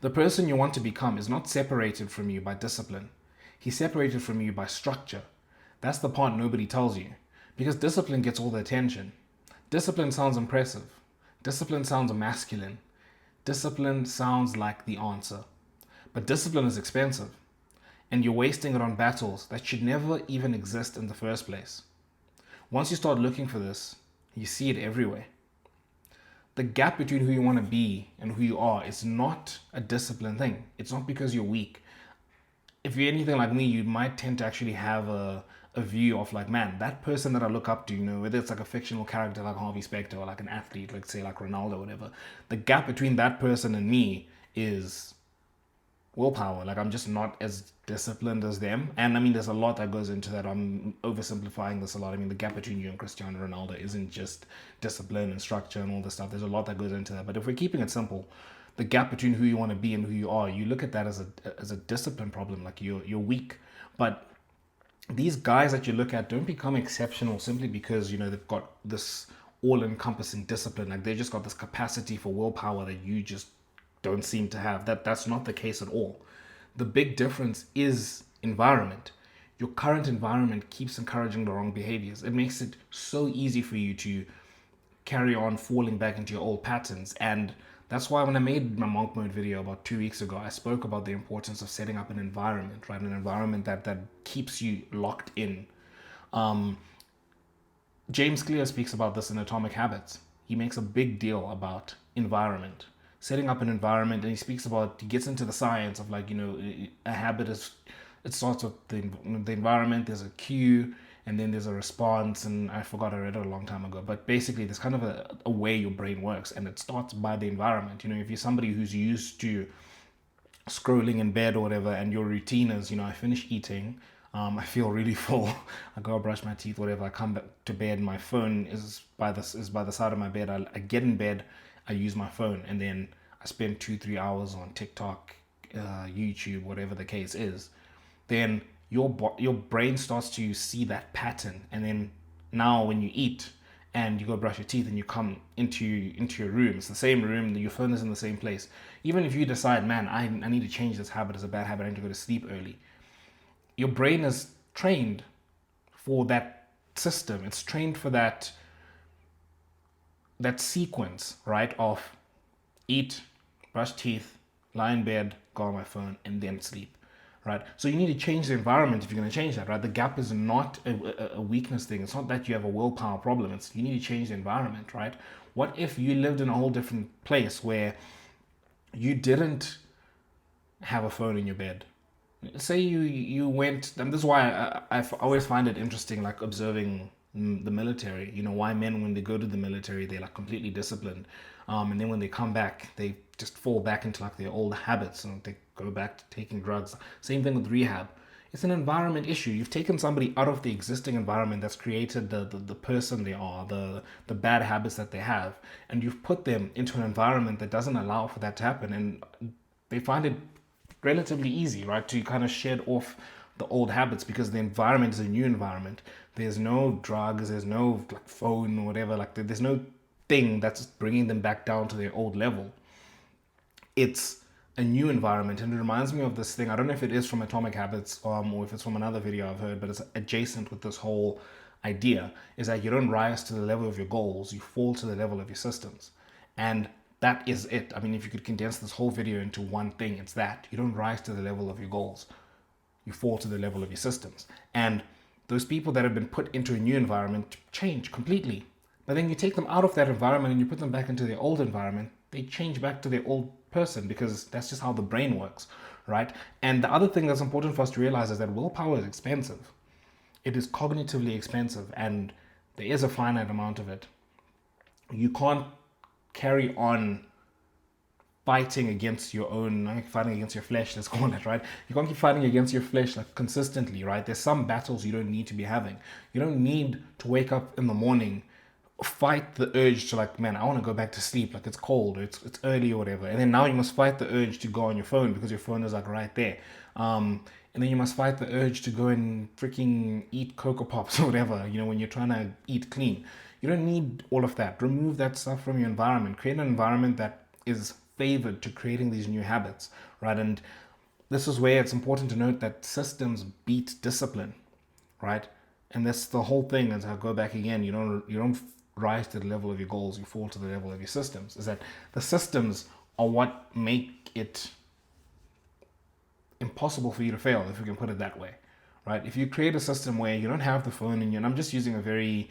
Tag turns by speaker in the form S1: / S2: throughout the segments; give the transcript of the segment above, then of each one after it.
S1: The person you want to become is not separated from you by discipline. He's separated from you by structure. That's the part nobody tells you. Because discipline gets all the attention. Discipline sounds impressive. Discipline sounds masculine. Discipline sounds like the answer. But discipline is expensive. And you're wasting it on battles that should never even exist in the first place. Once you start looking for this, you see it everywhere. The gap between who you want to be and who you are is not a discipline thing. It's not because you're weak. If you're anything like me, you might tend to actually have a view of like, man, that person that I look up to, whether it's like a fictional character like Harvey Specter or like an athlete, like say like Ronaldo or whatever, the gap between that person and me is willpower. Like I'm just not as disciplined as them. And I mean, there's a lot that goes into that. I'm oversimplifying this a lot. I mean, the gap between you and Cristiano Ronaldo isn't just discipline and structure and all this stuff. There's a lot that goes into that. But if we're keeping it simple, the gap between who you want to be and who you are, you look at that as a discipline problem. Like you're weak. But these guys that you look at don't become exceptional simply because they've got this all-encompassing discipline. Like they just got this capacity for willpower that you just don't seem to have. That's not the case at all. The big difference is environment. Your current environment keeps encouraging the wrong behaviors. It makes it so easy for you to carry on falling back into your old patterns. And that's why when I made my monk mode video about 2 weeks ago, I spoke about the importance of setting up an environment, right? An environment that keeps you locked in. James Clear speaks about this in Atomic Habits. He makes a big deal about environment, setting up an environment, and he gets into the science of like, a habit it starts with the environment. There's a cue, and then there's a response, and I forgot, I read it a long time ago, but basically there's kind of a way your brain works, and it starts by the environment. If you're somebody who's used to scrolling in bed or whatever, and your routine is, I finish eating, I feel really full, I go brush my teeth, whatever, I come back to bed, my phone is by the side of my bed, I get in bed, I use my phone, and then I spend 2-3 hours on TikTok, YouTube, whatever the case is. Then your brain starts to see that pattern, and then now when you eat and you go brush your teeth and you come into your room, it's the same room, your phone is in the same place. Even if you decide, man, I need to change this habit, it's a bad habit, I need to go to sleep early, your brain is trained for that system. It's trained for that sequence, right, of eat, brush teeth, lie in bed, go on my phone, and then sleep, right? So you need to change the environment if you're going to change that, right? The gap is not a weakness thing. It's not that you have a willpower problem. It's you need to change the environment, right? What if you lived in a whole different place where you didn't have a phone in your bed? Say you went, and this is why I always find it interesting, like observing the military. Why men, when they go to the military, they're like completely disciplined, and then when they come back, they just fall back into like their old habits, and they go back to taking drugs. Same thing with rehab. It's an environment issue. You've taken somebody out of the existing environment that's created the person they are, the bad habits that they have, and you've put them into an environment that doesn't allow for that to happen, and they find it relatively easy, right, to kind of shed off the old habits because the environment is a new environment. There's no drugs, there's no like phone or whatever, like there's no thing that's bringing them back down to their old level. It's a new environment, and it reminds me of this thing. I don't know if it is from Atomic Habits, or if it's from another video I've heard, but it's adjacent with this whole idea, is that you don't rise to the level of your goals, you fall to the level of your systems. And that is it. I mean, if you could condense this whole video into one thing, it's that. You don't rise to the level of your goals. You fall to the level of your systems. And those people that have been put into a new environment change completely. But then you take them out of that environment and you put them back into their old environment, they change back to their old person because that's just how the brain works, right? And the other thing that's important for us to realize is that willpower is expensive. It is cognitively expensive, and there is a finite amount of it. You can't carry on fighting against your flesh, let's call it, right? You can't keep fighting against your flesh like consistently, right? There's some battles you don't need to be having. You don't need to wake up in the morning, fight the urge to like, man, I want to go back to sleep, like it's cold, or it's early or whatever, and then now you must fight the urge to go on your phone because your phone is like right there, and then you must fight the urge to go and freaking eat Cocoa Pops or whatever, when you're trying to eat clean. You don't need all of that. Remove that stuff from your environment. Create an environment that is favored to creating these new habits, right? And this is where it's important to note that systems beat discipline, right? And that's the whole thing. As I go back again, you don't rise to the level of your goals, you fall to the level of your systems. Is that the systems are what make it impossible for you to fail, if we can put it that way, right? If you create a system where you don't have the phone in you, and I'm just using a very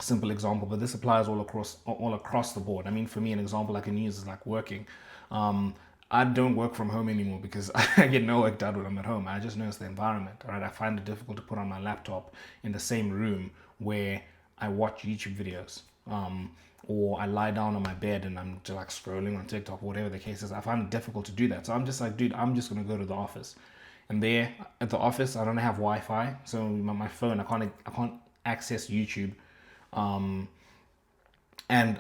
S1: simple example, but this applies all across the board. I mean, for me, an example I can use is like working. I don't work from home anymore because I get no work done when I'm at home. I just notice the environment, right? I find it difficult to put on my laptop in the same room where I watch YouTube videos, or I lie down on my bed and I'm just like scrolling on TikTok, whatever the case is. I find it difficult to do that. So I'm just like, dude, I'm just gonna go to the office. And there at the office, I don't have Wi-Fi, so my phone, I can't access YouTube. And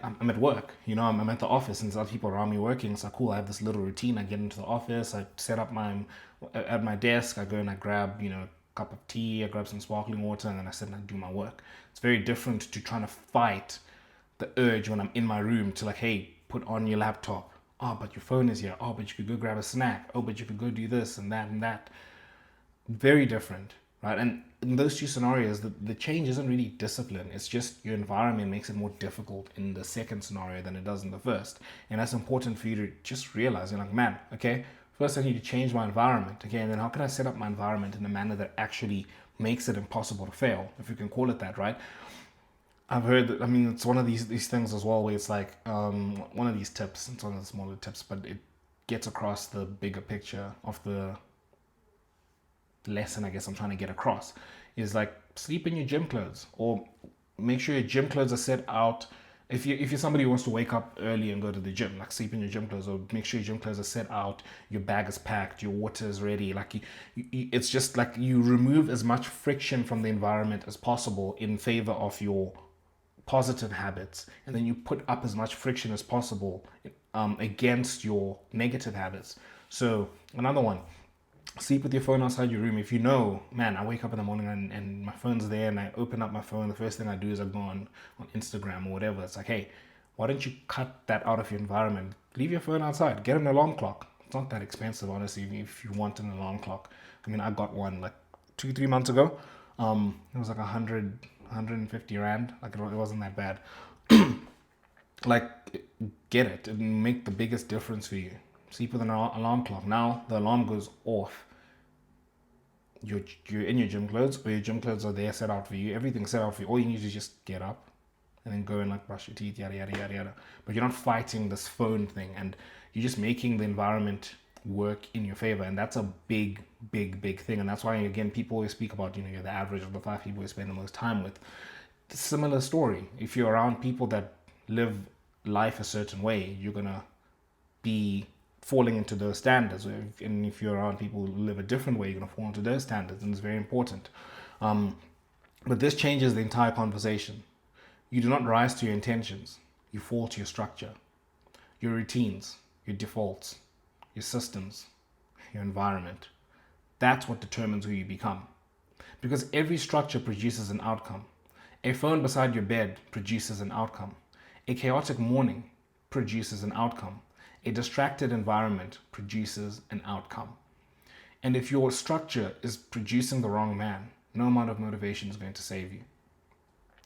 S1: I'm at work, I'm at the office and there's other people around me working. So cool, I have this little routine. I get into the office, I set up at my desk, I go and I grab, a cup of tea, I grab some sparkling water, and then I sit and I do my work. It's very different to trying to fight the urge when I'm in my room to like, hey, put on your laptop. Oh, but your phone is here. Oh, but you could go grab a snack. Oh, but you could go do this and that and that. Very different, right? And in those two scenarios, the change isn't really discipline. It's just your environment makes it more difficult in the second scenario than it does in the first. And that's important for you to just realize. You're like, man, okay, first I need to change my environment. Okay, and then how can I set up my environment in a manner that actually makes it impossible to fail, if you can call it that, right? I've heard that, I mean, it's one of these things as well where it's like one of these tips, it's one of the smaller tips, but it gets across the bigger picture of the lesson I guess I'm trying to get across, is like sleep in your gym clothes, or make sure your gym clothes are set out. If you're somebody who wants to wake up early and go to the gym, like sleep in your gym clothes, or make sure your gym clothes are set out, your bag is packed, your water is ready. Like it's just like you remove as much friction from the environment as possible in favor of your positive habits, and then you put up as much friction as possible against your negative habits. So another one, sleep with your phone outside your room. If you know, man, I wake up in the morning and my phone's there and I open up my phone, the first thing I do is I go on Instagram or whatever. It's like, hey, why don't you cut that out of your environment? Leave your phone outside. Get an alarm clock. It's not that expensive, honestly, if you want an alarm clock. I mean, I got one like 2-3 months ago. It was like 150 rand. Like it wasn't that bad. Like, get it and make the biggest difference for you. Sleep with an alarm clock. Now the alarm goes off. You're in your gym clothes, or your gym clothes are there set out for you. Everything's set out for you. All you need to just get up and then go and like brush your teeth, yada yada yada yada. But you're not fighting this phone thing, and you're just making the environment work in your favor. And that's a big thing. And that's why, again, people always speak about, you're the average of the 5 people you spend the most time with. Similar story. If you're around people that live life a certain way, you're gonna be falling into those standards. And if you're around people who live a different way, you're going to fall into those standards, and it's very important. But this changes the entire conversation. You do not rise to your intentions. You fall to your structure, your routines, your defaults, your systems, your environment. That's what determines who you become. Because every structure produces an outcome. A phone beside your bed produces an outcome. A chaotic morning produces an outcome. A distracted environment produces an outcome. And if your structure is producing the wrong man, no amount of motivation is going to save you.